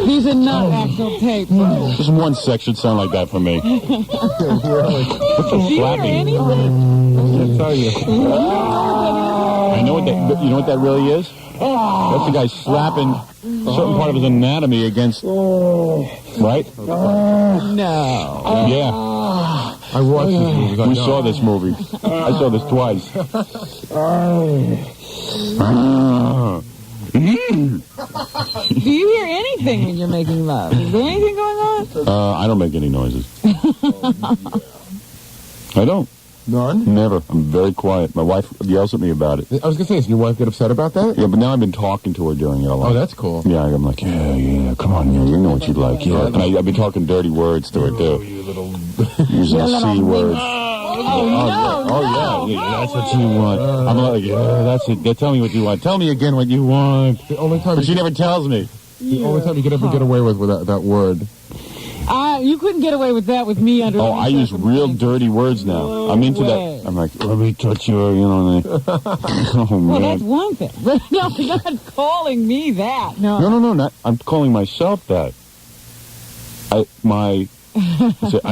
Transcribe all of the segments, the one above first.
These are not actual tapes. Just one sex should sound like that for me. Do you hear anything? I tell you. I know what that. You know what that really is? That's the guy slapping a certain part of his anatomy against. Right? No. Yeah. I watched this movie. We saw this movie. I saw this twice. Do you hear anything when you're making love? Is there anything going on? I don't make any noises. I don't. None? Never. I'm very quiet. My wife yells at me about it. I was going to say, does your wife get upset about that? Yeah, but now I've been talking to her during it a lot. Oh, that's cool. Yeah, I'm like, yeah, come on, you know what you'd like, yeah. And I've been talking dirty words to her, too. You little... Using C words. Oh, yeah, that's what you want. I'm like, yeah, that's it. Yeah, tell me what you want. Tell me again what you want. The only time but she never tells me. The only time you could ever get away with that word. You couldn't get away with that with me under. Oh, I use real dirty words now. I'm into that. I'm like, let me touch you, you know. Oh, man. Well, that's one thing. No, you're not calling me that. No. No, not. I'm calling myself that. I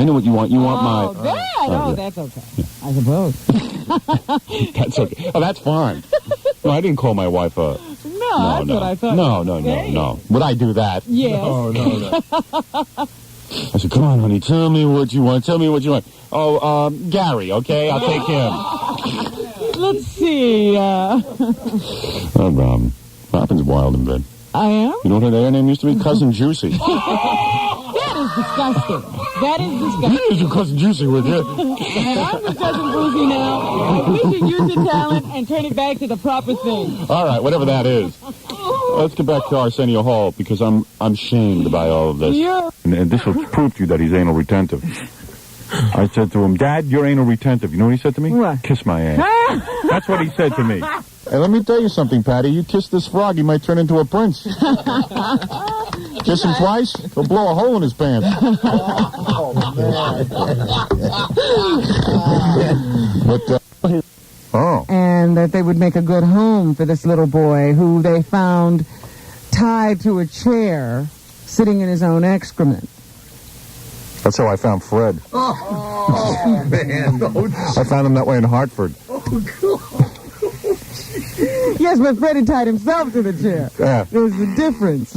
know what you want. You want my... Yeah. That's okay. Yeah. I suppose. That's okay. Oh, that's fine. No, I didn't call my wife a... No, that's what I thought. No. Would I do that? Yes. No. I said, come on, honey, tell me what you want. Oh, Gary, okay? I'll take him. Let's see. Robin's wild in bed. I am? You know what her name used to be? Cousin Juicy. That is disgusting. That is disgusting. You use your Cousin Juicy with you. And I'm the Cousin Brucey now. We should use the talent and turn it back to the proper thing. All right, whatever that is. Let's get back to Arsenio Hall, because I'm shamed by all of this. Yeah. And this will prove to you that he's anal retentive. I said to him, Dad, you're anal retentive. You know what he said to me? What? Kiss my ass. That's what he said to me. Hey, let me tell you something, Patty. You kiss this frog, he might turn into a prince. Kiss him twice, he'll blow a hole in his pants. And that they would make a good home for this little boy who they found tied to a chair, sitting in his own excrement. That's how I found Fred. Oh man. I found him that way in Hartford. Yes, but Freddie tied himself to the chair. Yeah. There's a difference.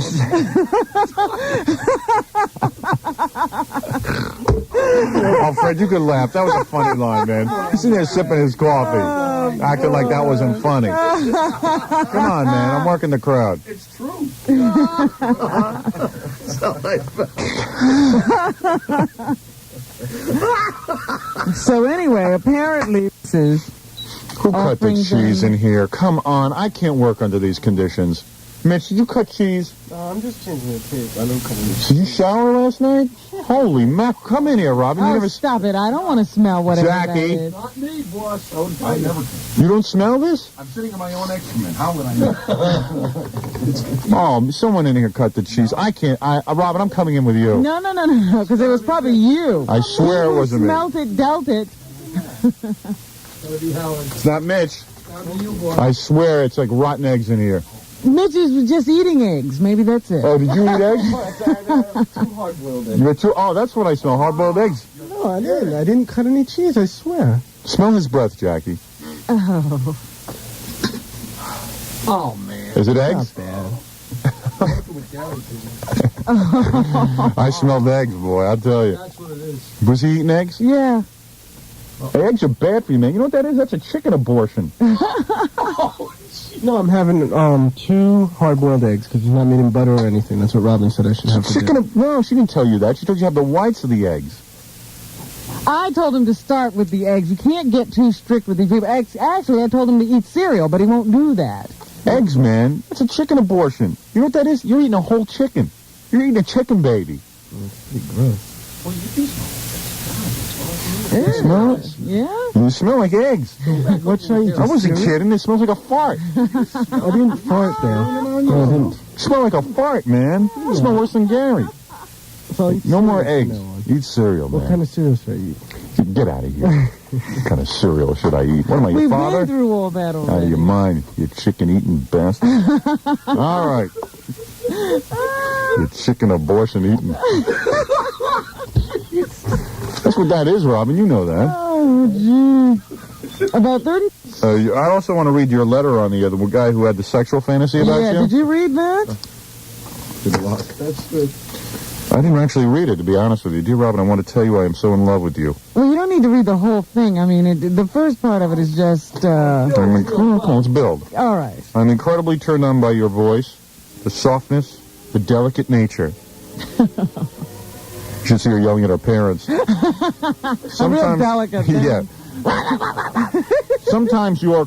Oh, Fred, you could laugh. That was a funny line, man. He's sitting there sipping his coffee, acting like that wasn't funny. Come on, man. I'm working the crowd. It's true. So anyway, apparently this is... Who cut the cheese in here? Come on. I can't work under these conditions. Mitch, did you cut cheese? No, I'm just changing the tape. I don't cut any cheese. Did you shower last night? Holy mackerel. Come in here, Robin. Oh, stop it. I don't want to smell whatever Jackie. that is. Not me, boss. I never. You don't smell this? I'm sitting in my own excrement. How would I know? Oh, someone in here cut the cheese. I can't. Robin, I'm coming in with you. No, because it was probably you. I swear it wasn't me. Smelt it, dealt it. It's not Mitch. I swear it's like rotten eggs in here. Mitch was just eating eggs. Maybe that's it. Oh, did you eat eggs? 2 hard-boiled eggs. You had 2? Oh, that's what I smell. Hard-boiled eggs. No, I didn't. I didn't cut any cheese, I swear. Smell his breath, Jackie. Oh. Oh, man. Is it eggs? Not bad. I smelled eggs, boy, I'll tell you. That's what it is. Was he eating eggs? Yeah. Eggs are bad for you, man. You know what that is? That's a chicken abortion. No, I'm having 2 hard-boiled eggs because he's not made in butter or anything. That's what Robin said I should have to do. No, she didn't tell you that. She told you have the whites of the eggs. I told him to start with the eggs. You can't get too strict with these people. Actually, I told him to eat cereal, but he won't do that. Eggs, man. That's a chicken abortion. You know what that is? You're eating a whole chicken. You're eating a chicken baby. That's pretty gross. Well, you do You smell it? Yeah? You smell like eggs. What should I eat? I wasn't kidding. It smells like a fart. I didn't fart there. No, I didn't. You smell like a fart, man. You smell worse than Gary. So I'll eat No more cereal eggs. from now on. Eat cereal, man. What kind of cereal should I eat? Get out of here. What kind of cereal should I eat? What am I, your We've father? been through all that already. Out of your mind, you chicken-eating bastard. All right. You chicken abortion-eating. That's what that is, Robin. You know that. Oh, gee. About 30? I also want to read your letter on the guy who had the sexual fantasy about Yeah, you. did you read that? Good luck. That's good. I didn't actually read it, to be honest with you. Dear Robin, I want to tell you I am so in love with you. Well, you don't need to read the whole thing. I mean, the first part of it is just, Let's build. all right. I'm incredibly turned on by your voice, the softness, the delicate nature. You should see her yelling at her parents. Real delicate thing. Yeah. Sometimes you're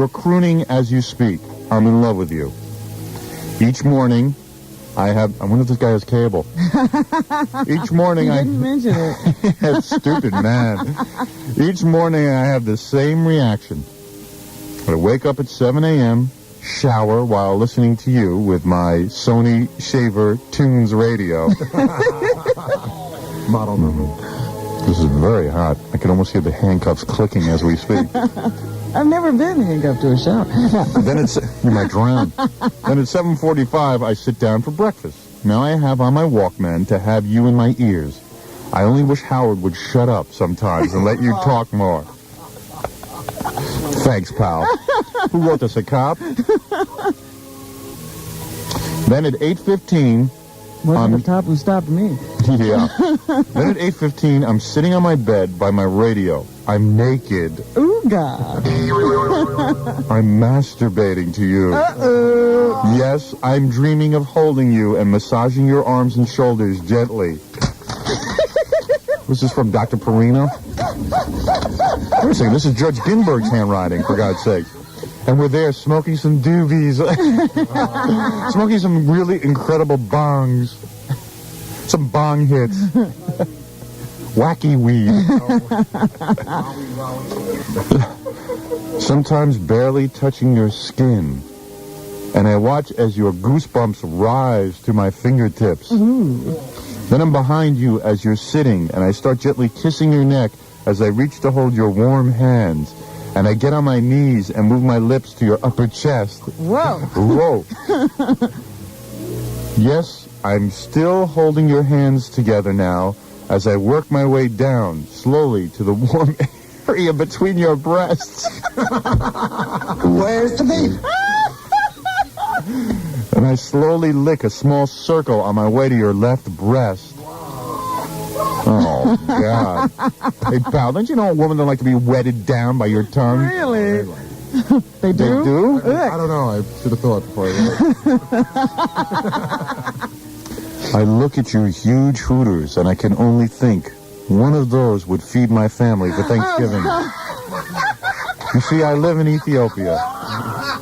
crooning as you speak. I'm in love with you. Each morning, I wonder if this guy has cable. Each morning You didn't mention it. That's stupid, man. Each morning I have the same reaction. I wake up at 7 a.m., shower while listening to you with my Sony Shaver Tunes radio. Model number. This is very hot. I can almost hear the handcuffs clicking as we speak. I've never been handcuffed to a shower. Then you might drown. Then at 7:45, I sit down for breakfast. Now I have on my Walkman to have you in my ears. I only wish Howard would shut up sometimes and let you talk more. Thanks, pal. Who wrote this, a cop? Then at 8:15... Wasn't the top who stopped me. Yeah. Then at 8:15, I'm sitting on my bed by my radio. I'm naked. Ooh, God. I'm masturbating to you. Uh-oh. Yes, I'm dreaming of holding you and massaging your arms and shoulders gently. This is from Dr. Perino. Wait a second, this is Judge Ginsburg's handwriting, for God's sake. And we're there smoking some doobies. Smoking some really incredible bongs. Some bong hits. Wacky weed. Sometimes barely touching your skin. And I watch as your goosebumps rise to my fingertips. Ooh. Then I'm behind you as you're sitting, and I start gently kissing your neck as I reach to hold your warm hands. And I get on my knees and move my lips to your upper chest. Whoa. Whoa. Yes, I'm still holding your hands together now as I work my way down slowly to the warm area between your breasts. Where's the baby? And I slowly lick a small circle on my way to your left breast. Oh, God. Hey, pal, don't you know a woman don't like to be wetted down by your tongue? Really? They They do? do? I don't know. I should have thought before I I look at your huge hooters, and I can only think, one of those would feed my family for Thanksgiving. You see, I live in Ethiopia.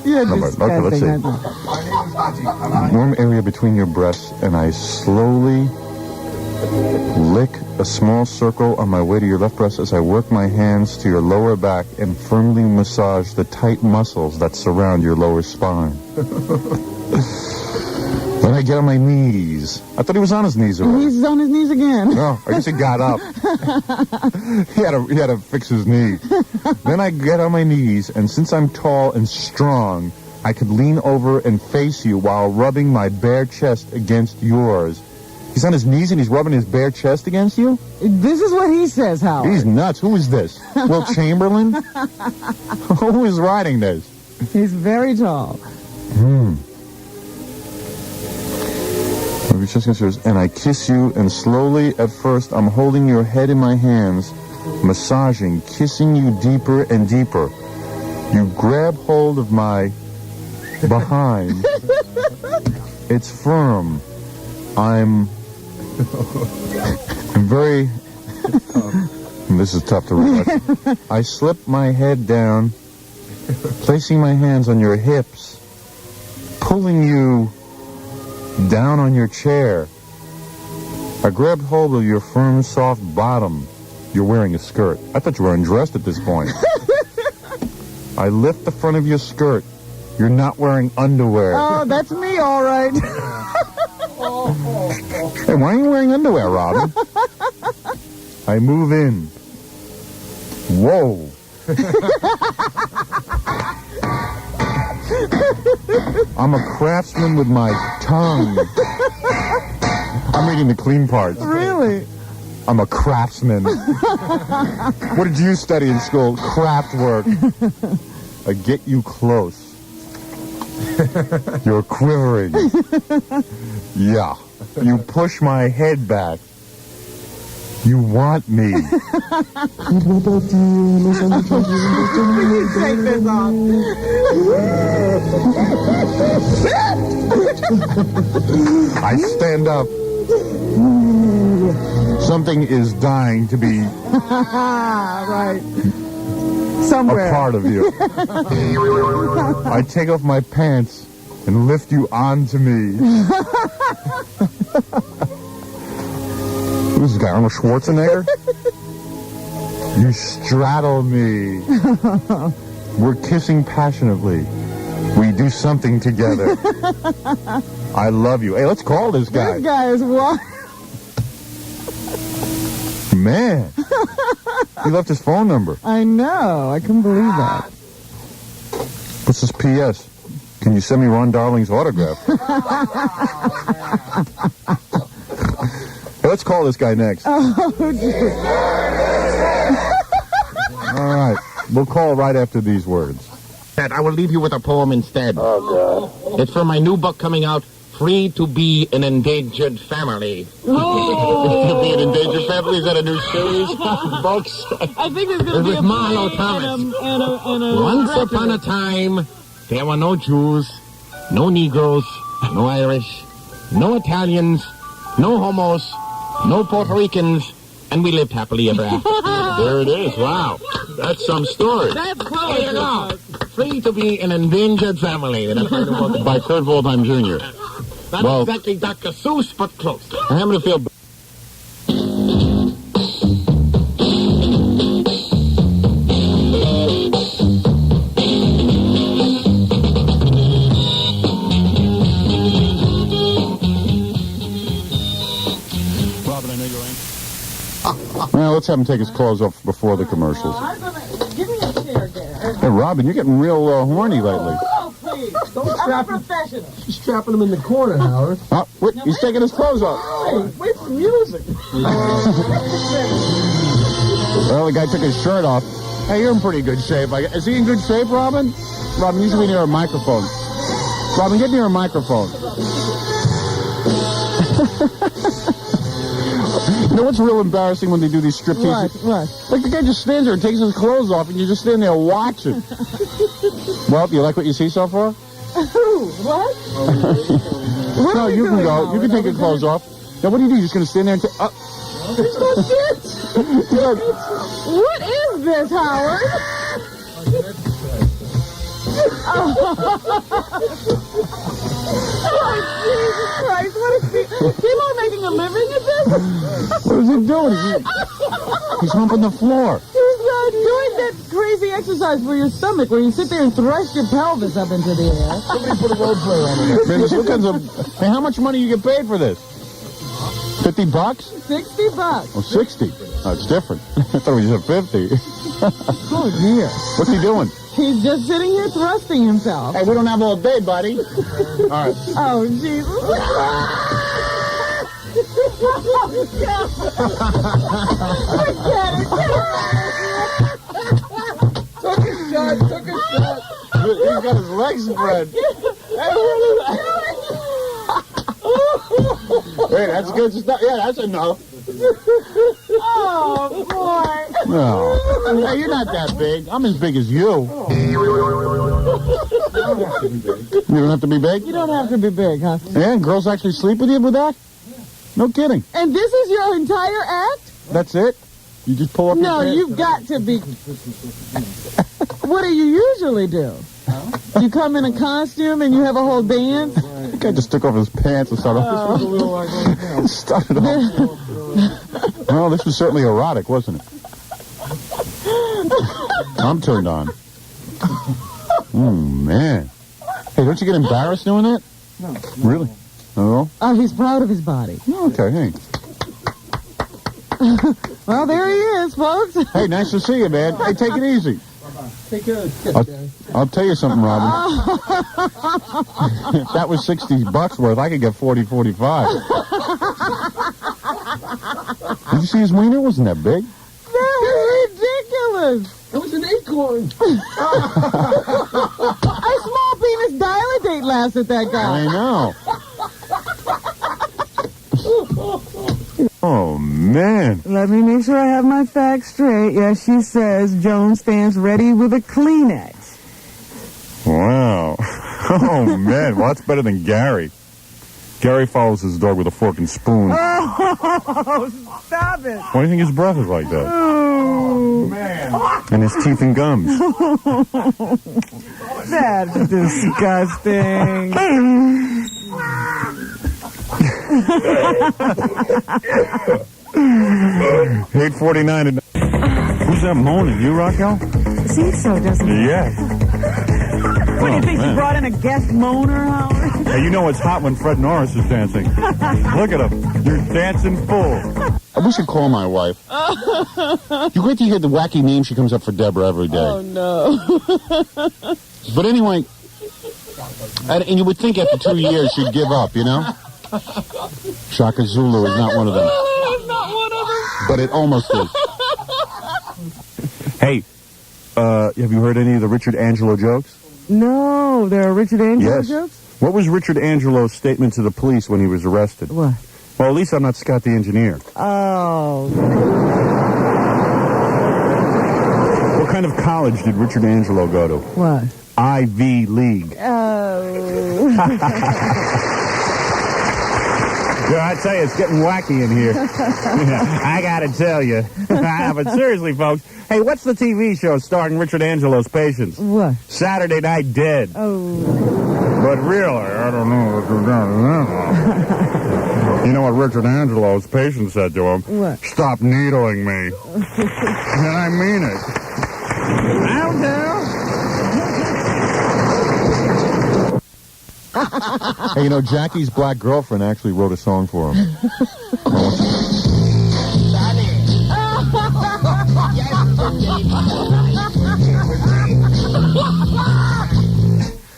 You're No, but- okay, let's disgusting. see. Warm area between your breasts, and I slowly lick a small circle on my way to your left breast as I work my hands to your lower back and firmly massage the tight muscles that surround your lower spine. Then I get on my knees. I thought he was on his knees already. He's on his knees again. No, I guess he got up. He had to fix his knee. Then I get on my knees, and since I'm tall and strong, I could lean over and face you while rubbing my bare chest against yours. He's on his knees and he's rubbing his bare chest against you? This is what he says, Howard. He's nuts. Who is this? Will Chamberlain? Who is writing this? He's very tall. And I kiss you, and slowly at first I'm holding your head in my hands, massaging, kissing you deeper and deeper. You grab hold of my behind. It's firm. I'm very... This is tough to read. I slip my head down, placing my hands on your hips, pulling you down on your chair. I grabbed hold of your firm, soft bottom, You're wearing a skirt. I thought you were undressed at this point. I lift the front of your skirt. You're not wearing underwear. Oh, that's me, all right. Hey, why are you wearing underwear, Robin? I move in. Whoa. I'm a craftsman with my tongue. I'm reading the clean parts. Really? I'm a craftsman. What did you study in school? Craft work. I get you close. You're quivering. Yeah. You push my head back. You want me. Take this off. I stand up. Something is dying to be Right. Somewhere. a part of you. I take off my pants and lift you onto me. Who's this guy, Arnold Schwarzenegger? You straddle me. We're kissing passionately. We do something together. I love you. Hey, let's call this guy. This guy is wild. Man. He left his phone number. I know. I couldn't believe that. What's this P.S.? Can you send me Ron Darling's autograph? Hey, let's call this guy next. Oh, dear. All right. We'll call right after these words. I will leave you with a poem instead. Oh, God. It's from my new book coming out, Free to Be an Endangered Family. To Be an Endangered Family? Is that a new series? Folks, I think there's going to be with a Marlo play Thomas. and a Once upon a time, there were no Jews, no Negroes, no Irish, no Italians, no homos, no Puerto Ricans, and we lived happily ever after. There it is. Wow. That's some story. That's There you go. Free to Be an Endangered Family. And I've heard about it by Kurt Waldheim Jr. Not Well- exactly Dr. Seuss, but close. I happen to feel... Robin, I know you're in. Well, let's have him take his clothes off before the commercials. Give me a chair, Dad. Hey, Robin, you're getting real horny lately. Oh, please. I'm a professional. She's trapping him in the corner, Howard. Oh, wait, he's taking his clothes off. Wait for music. Well, the guy took his shirt off. Hey, you're in pretty good shape. Is he in good shape, Robin? Robin, you should be near a microphone. Robin, get near a microphone. You know what's real embarrassing when they do these striptease? What? Like the guy just stands there and takes his clothes off, and you just stand there watching. Well, you like what you see so far? Who? What? No, you can go. You can take your clothes off. Now, what do? You're just going to stand there and take... There's no shit. What is this, Howard? Oh, Jesus Christ. What is he? People making a living at this? What is he doing? He's humping the floor. He's doing that crazy exercise for your stomach where you sit there and thrust your pelvis up into the air. Somebody put a role player on it. Man, this looks hey, how much money you get paid for this? $50? $60. Oh, 60. Oh, it's different. I thought we said 50. Oh, dear. What's he doing? He's just sitting here thrusting himself. Hey, we don't have all day, buddy. All right. Oh, Jesus. Took a shot. He's got his legs spread. Hey, that's good stuff. Yeah, that's enough. Oh, boy. No. Hey, you're not that big. I'm as big as you. You don't have to be big? You don't have to be big, huh? And girls actually sleep with you with that? No kidding. And this is your entire act? That's it? You just pull up No, your pants? you've got to be... What do you usually do? You come in a costume and you have a whole dance? The guy just took off his pants and started off. Started off. Well, this was certainly erotic, wasn't it? I'm turned on. Oh, man. Hey, don't you get embarrassed doing that? No. Really? Oh? Oh, he's proud of his body. Okay, hey. Well, there he is, folks. Hey, nice to see you, man. Hey, take it easy. Take care of I'll tell you something, Robin. If that was $60 worth, I could get 40, 45. Did you see his wiener? Wasn't that big? That is ridiculous. It was an acorn. A small penis dilatate lasted that guy. I know. Oh, man. Let me make sure I have my facts straight. Yes, she says Joan stands ready with a Kleenex. Wow. Oh, man. Well, that's better than Gary. Gary follows his dog with a fork and spoon. Oh, stop it. Why do you think his breath is like that? Oh, Man. And his teeth and gums. that's disgusting. 8:49. Who's that moaning? You, Raquel? Seems so, doesn't it? Yeah. What do you think, man. she brought in a guest moaner, Howard? Hey, you know it's hot when Fred Norris is dancing. Look at him. You're dancing full. We should call my wife. You wait to hear the wacky name she comes up for Deborah every day. Oh, no. But anyway, and you would think after 2 years she'd give up, you know? Shaka Zulu is not one of them. Not one of them. But it almost is. Hey, have you heard any of the Richard Angelo jokes? No, there are Richard Angelo Yes. jokes? What was Richard Angelo's statement to the police when he was arrested? What? Well, at least I'm not Scott the engineer. Oh. What kind of college did Richard Angelo go to? What? Ivy League. Oh. Yeah, I tell you, it's getting wacky in here. I gotta tell you. But seriously, folks, hey, what's the TV show starring Richard Angelo's patients? What? Saturday Night Dead. Oh. But really, I don't know. You know what Richard Angelo's patient said to him? What? Stop needling me. And I mean it. I'll tell. Hey, you know, Jackie's black girlfriend actually wrote a song for him.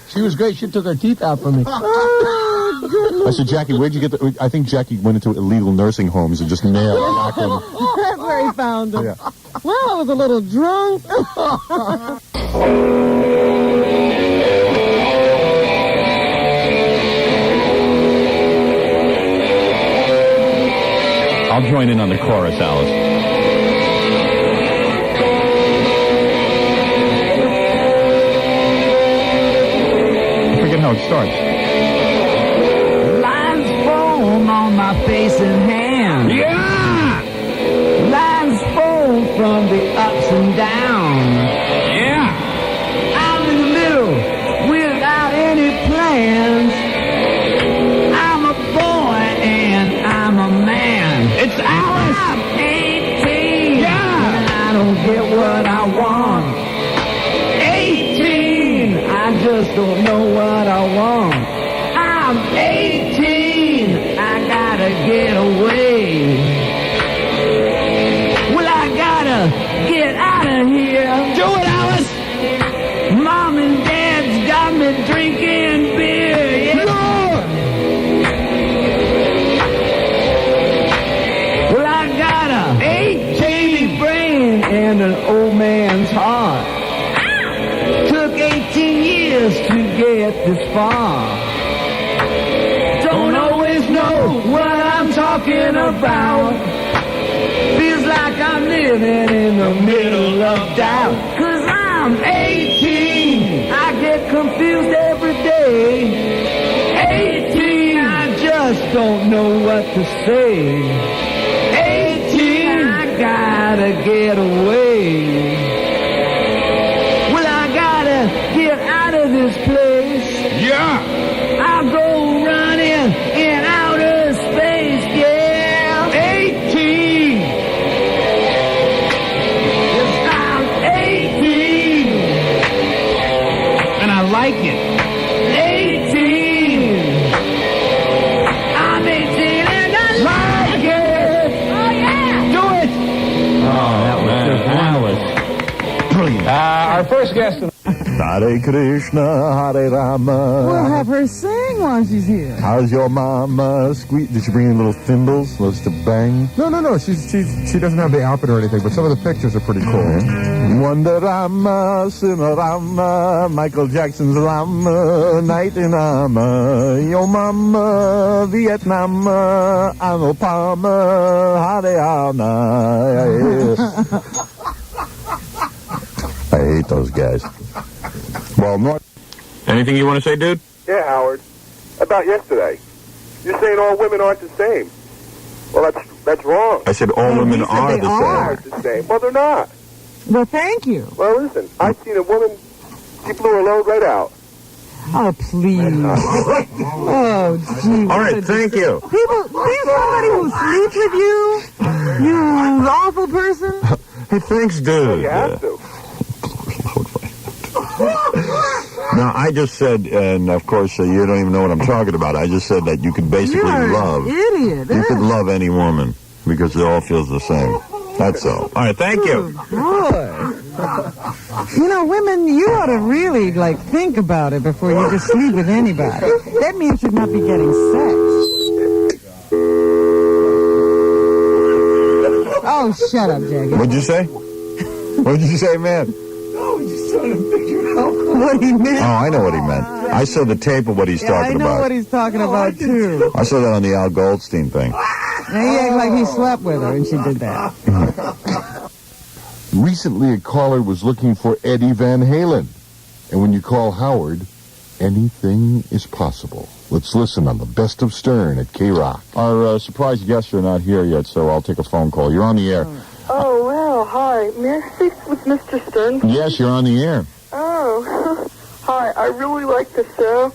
She was great. She took her teeth out for me. I said, Jackie, where'd you get the... I think Jackie went into illegal nursing homes and just nailed them. That's where he found him. Yeah. Well, I was a little drunk. I'll join in on the chorus, Alice. I forget how it starts. Lines foam on my face and hands. Yeah! Lines foam from the ups and downs. Yeah! I'm in the middle without any plans. I'm a boy and I'm a man. It's Alice! I'm 18. Yeah! And I don't get what I want. 18. I just don't know what I want. I'm 18. I gotta get away. Well, I gotta get out of here. Do it, Alice! Mom and Dad's got me drinking beer. Yeah. Well, I got a 18 brain and an old man's heart. Took 18 years to get this far. Don't always know what I'm talking about. Feels like I'm living in the middle of doubt. 'Cause I'm 18. I get confused every day. 18. I just don't know what to say. 18. I gotta get away. Well, I gotta get out of this place. Yeah! I'll go running in outer space, yeah. 18. Yes, I'm 18. like it. 18. I'm 18 and I like it. Oh, yeah. Do it. That was brilliant. Our first guest. Hare Krishna, Hare Rama. We'll have her sing while she's here. How's your mama? Did she bring in little thimbles? Let's to bang. No. She doesn't have the outfit or anything, but some of the pictures are pretty cool. Wonder Rama, Sinner Rama, Michael Jackson's Rama, Night in Rama, Yo Mama, Vietnam, Arnold Palmer, Hare Rama. I hate those guys. Well, North. Anything you want to say, dude? Yeah, Howard. About yesterday. You're saying all women aren't the same. Well, that's wrong. I said all women he said are they the same. are. Aren't the same. Well, they're not. Well, thank you. Well, listen. I seen a woman. She blew her load right out. Oh, please. Oh, gee. All right, thank you. People, there's somebody who sleeps with you? You awful person? Hey, thanks, dude. You have to. Now, I just said, and of course, you don't even know what I'm talking about. I just said that you could basically You're love. an idiot. You could love any woman because it all feels the same. That's all. All right, thank you. Boy. You know, women, you ought to really, think about it before you just sleep with anybody. That means you should not be getting sex. Oh, shut up, Jagger. What'd you say? What'd you say, man? What he meant. Oh, I know what he meant. I saw the tape of what he's talking I know about. what he's talking about, too. I saw that on the Al Goldstein thing. And he acted like he slept with her, and she did that. Recently, a caller was looking for Eddie Van Halen. And when you call Howard, anything is possible. Let's listen on the Best of Stern at K-Rock. Our surprise guests are not here yet, so I'll take a phone call. You're on the air. Oh, well, hi. May I speak with Mr. Stern? Yes, you're on the air. Oh, hi. I really like the show.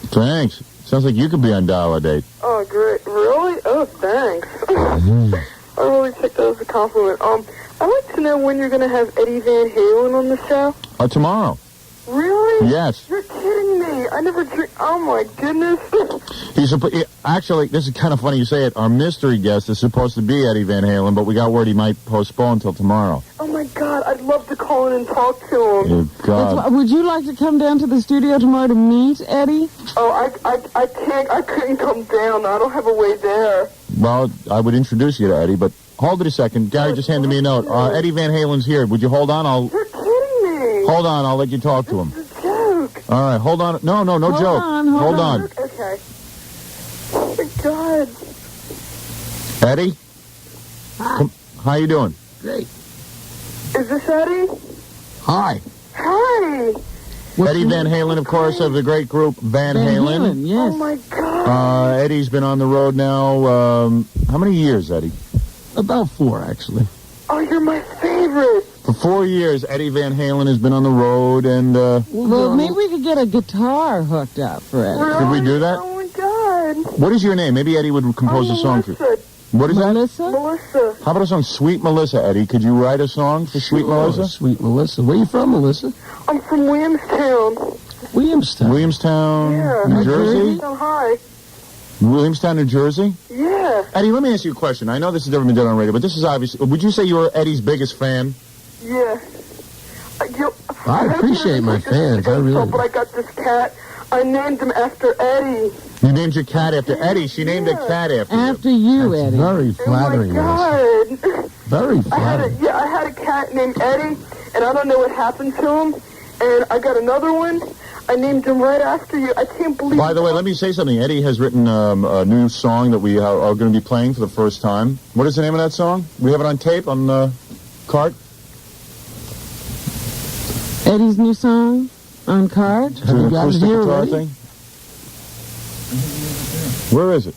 Thanks. Sounds like you could be on Dial a Date. Oh, great. Really? Oh, thanks. I really take that as a compliment. I'd like to know when you're going to have Eddie Van Halen on the show. Tomorrow. Really? Yes. You're kidding me. I never drink. Oh, my goodness. Actually, this is kind of funny you say it. Our mystery guest is supposed to be Eddie Van Halen, but we got word he might postpone until tomorrow. Oh, my God. I'd love to call in and talk to him. Oh, God. Would you like to come down to the studio tomorrow to meet Eddie? Oh, I can't. I couldn't come down. I don't have a way there. Well, I would introduce you to Eddie, but hold it a second. Gary just handed me a note. Eddie Van Halen's here. Would you hold on? You're kidding me. Hold on. I'll let you talk to him. It's a joke. All right, hold on. No joke. Hold on. Okay. Oh, my God. Eddie? Hi. How you doing? Great. Is this Eddie? Hi. Hi. Eddie Van Halen, of course, of the great group Van Halen. Yes. Oh, my God. Eddie's been on the road now, how many years, Eddie? About 4, actually. Oh, you're my favorite. For 4 years, Eddie Van Halen has been on the road, and, Well, maybe we could get a guitar hooked up for Eddie. Really? Could we do that? Oh, my God. What is your name? Maybe Eddie would compose a song for you. Melissa. What is that? Melissa? Melissa. How about a song, Sweet Melissa, Eddie? Could you write a song for Sweet Melissa? Sweet Melissa. Where you from, Melissa? I'm from Williamstown. Williamstown. Williamstown, Yeah. New Jersey? Oh, hi. Williamstown, New Jersy? Yeah. Eddie, let me ask you a question. I know this has never been done on radio, but this is obviously... Would you say you're Eddie's biggest fan? Yeah. I appreciate my fans. I really But I got this cat. I named him after Eddie. You named your cat after Eddie. She named a cat after you. After you, That's Eddie. very flattering, Oh, my Melissa. God. Very I flattering. had a cat named Eddie, and I don't know what happened to him. And I got another one. I named him right after you. I can't believe. By the way, let me say something. Eddie has written a new song that we are going to be playing for the first time. What is the name of that song? We have it on tape, on the cart? Eddie's new song on card. It's an acoustic guitar thing? Where is it?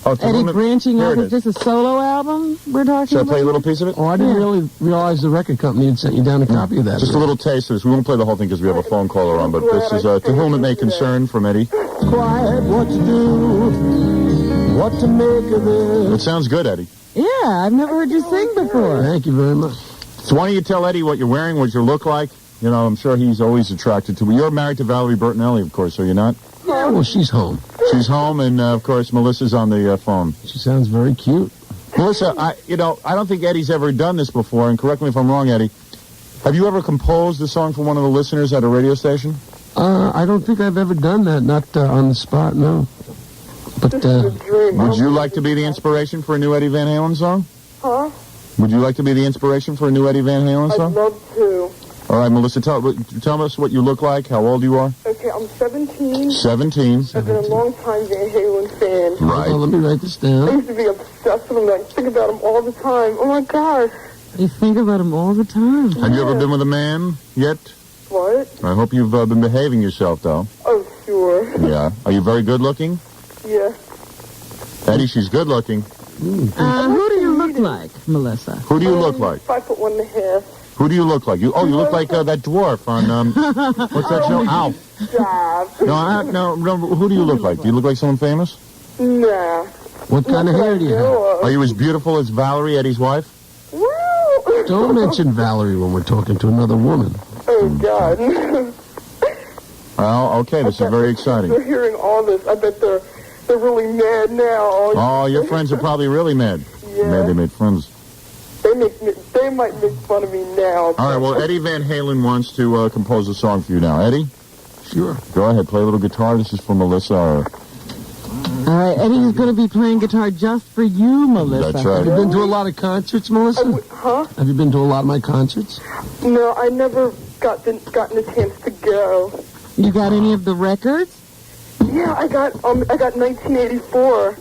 Oh, it's a Eddie little- branching here off it is is. just a solo album we're talking Should I about? play a little piece of it? Oh, I didn't really realize the record company had sent you down a copy of that. Just a little taste of this. We won't play the whole thing because we have a phone caller on, but this is To Whom It May Concern from Eddie. Quiet, what to do, what to make of It this. sounds good, Eddie. Yeah, I've never heard you sing before. Thank you very much. So why don't you tell Eddie what you're wearing, what you look like? You know, I'm sure he's always attracted to. You're married to Valerie Bertinelli, of course, are you not? Yeah, well, she's home. She's home, and of course, Melissa's on the phone. She sounds very cute. Melissa, I don't think Eddie's ever done this before, and correct me if I'm wrong, Eddie. Have you ever composed a song for one of the listeners at a radio station? I don't think I've ever done that, not on the spot, no. But, would you like to be the inspiration for a new Eddie Van Halen song? Huh? Would you like to be the inspiration for a new Eddie Van Halen song? I'd love to. All right, Melissa, tell us what you look like, how old you are. Okay, I'm 17. 17. I've been a long-time Van Halen fan. Right. Let me write this I down. used to be obsessed with him. I think about him all the time. Oh, my gosh. You think about him all the time. Have you ever been with a man yet? What? I hope you've been behaving yourself, though. Oh, sure. Yeah. Are you very good looking? Yeah. Eddie, she's good looking. Who do you look like, Melissa? Who do you look like? 5'1.5". Who do you look like? You look like that dwarf on, what's that show? Alf. Stop. No, who do you look like? Do you look like someone famous? Nah. What kind of hair do you have? Are you as beautiful as Valerie, Eddie's wife? Woo! Don't mention Valerie when we're talking to another woman. Oh, God. Well, okay, this is very exciting. They're hearing all this. I bet they're really mad now. Oh, your friends are probably really mad. Yeah. Mad they made friends. They might make fun of me now. All right, well, Eddie Van Halen wants to compose a song for you now. Eddie? Sure. Go ahead, play a little guitar. This is for Melissa. All right, Eddie's going to be playing guitar just for you, Melissa. That's right. Have you been to a lot of concerts, Melissa? Huh? Have you been to a lot of my concerts? No, I never gotten a chance to go. You got any of the records? Yeah, I got 1984.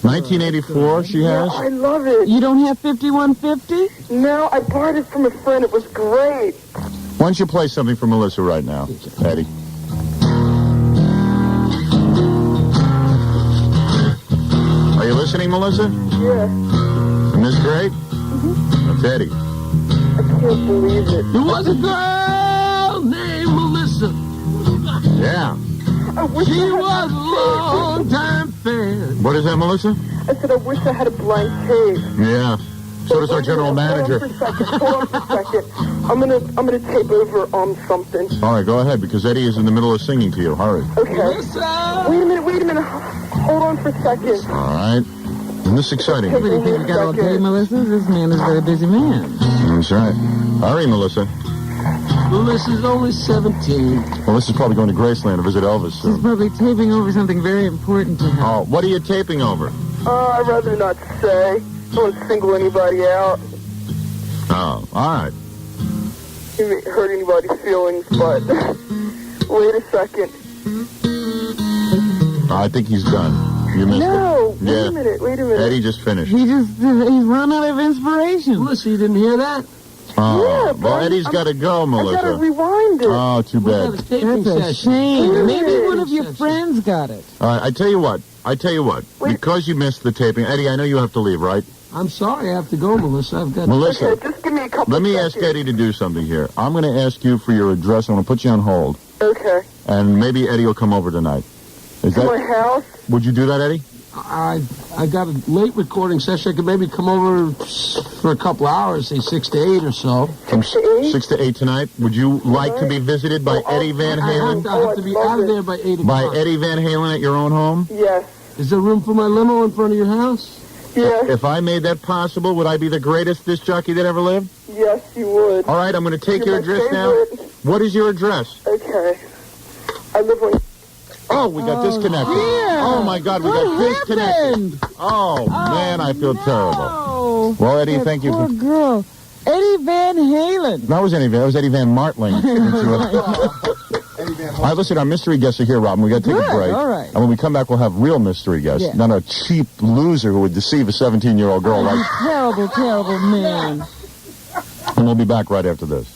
1984, she has? Yeah, I love it. You don't have 5150? No, I borrowed it from a friend. It was great. Why don't you play something for Melissa right now, Eddie? Are you listening, Melissa? Yeah. Isn't this great? That's Eddie. I can't believe it. There was a girl named Melissa. Yeah. I wish She I had was a long-time fan. What is that, Melissa? I said I wish I had a blank tape. Yeah. So does our general manager. Hold on for a second. I'm gonna tape over something. All right, go ahead, because Eddie is in the middle of singing to you. Hurry. Okay. Melissa! Wait a minute. Hold on for a second. All right. Isn't this exciting? What do you think you got all day, Melissa? This man is a very busy man. That's right. Hurry, Melissa. Melissa's only 17. Melissa's probably going to Graceland to visit Elvis She's soon. probably taping over something very important to her. Oh, what are you taping over? I'd rather not say. Don't want to single anybody out. Oh, all right. You may hurt anybody's feelings, but wait a second. I think he's done. You missed No, it. Yeah. wait a minute. Eddie just finished. He's run out of inspiration. Melissa, you didn't hear that? Oh, Yeah, well, but Eddie's got to go, I gotta Melissa. rewind it. Oh, too We have a bad. taping That's a session. shame. Maybe Taping one of your session. friends got it. All right, I tell you what. Because you missed the taping. Eddie, I know you have to leave, right? I'm sorry, I have to go, Melissa. I've got... Melissa, Okay, just give me a couple let me seconds. ask Eddie to do something here. I'm going to ask you for your address. I'm going to put you on hold. Okay. And maybe Eddie will come over tonight. Is To my that? house? Would you do that, Eddie? I got a late recording session. I could maybe come over for a couple hours, say 6 to 8 or so. From 6 to 8? 6 to 8 tonight. Would you like to be visited by Eddie Van I Halen? have to be out of there by 8 By o'clock. Eddie Van Halen at your own home? Yes. Is there room for my limo in front of your house? Yes. If I made that possible, would I be the greatest disc jockey that ever lived? Yes, you would. All right, I'm going to take your You're my address now. favorite. What is your address? Okay. I live on... Oh, we got disconnected. dear. Oh, my God, we What got disconnected. happened? Oh, man, I feel terrible. Oh, Well, Eddie, that thank you poor for... girl. Eddie Van Halen. That was Eddie Van Martling. All right, listen, our mystery guests are here, Robin. We got to take a Good, break. all right. And when we come back, we'll have real mystery guests. Yeah. Not a cheap loser who would deceive a 17-year-old girl like... Terrible, terrible man. And we'll be back right after this.